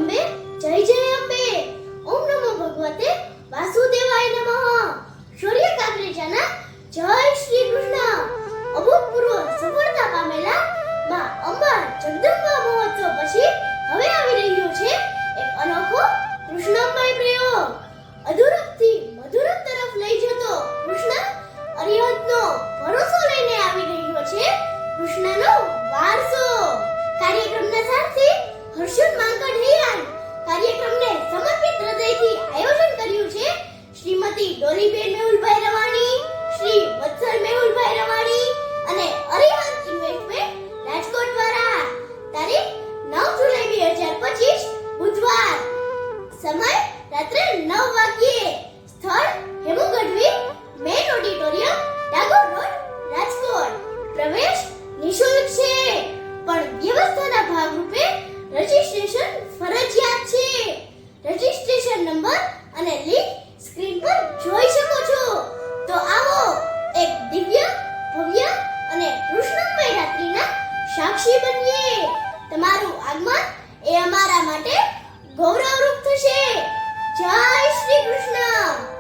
અંબે, જય જય અંબે. ઓમ નમો ભગવતે વાસુદેવાય નમઃ. શૌર્ય કાકરેજાના જય શ્રી કૃષ્ણ. અભૂતપૂર્વ સફળતા પામેલા માં અંબા જગદંબા મહોત્સવ પછી હવે આવી રહ્યો છે એક અનોખો કૃષ્ણમય પ્રયોગ. અધૂરપથી મધુરપ તરફ લઈ જતો કૃષ્ણ અરિહંતનો ભરોસો લઈને આવી રહ્યો છે કૃષ્ણનો વારસો. કાર્યક્રમના સારથી હર્ષદ માંકડ કાર્યક્રમને સમર્પિત હૃદયથી આયોજન કર્યું છે શ્રીમતી ડોલીબેન મેહુલભાઈ રવાણી, શ્રી વત્સલ મેહુલભાઈ રવાણી અને અરિહંત ઇન્વેસ્ટમેન્ટ રાજકોટ દ્વારા. તારીખ 9 જુલાઈ 2025 બુધવાર. સમય રાત્રે 9 વાગ્યે. સ્થળ Hemu Gadhvi main auditorium, Dakor road, Rajkot. પ્રવેશ નિઃશુલ્ક છે, પણ વ્યવસ્થાના ભાગરૂપે રજિસ્ટ્રેશન ફરજિયાત છે. રજિસ્ટ્રેશન નંબર અને લિંક સ્ક્રીન પર જોઈ શકો છો. તો આવો એક દિવ્ય, ભવ્ય અને કૃષ્ણમય રાત્રિના સાક્ષી બનીએ. તમારું આગમન એ અમારા માટે ગૌરવરૂપ થશે. જય શ્રી કૃષ્ણ.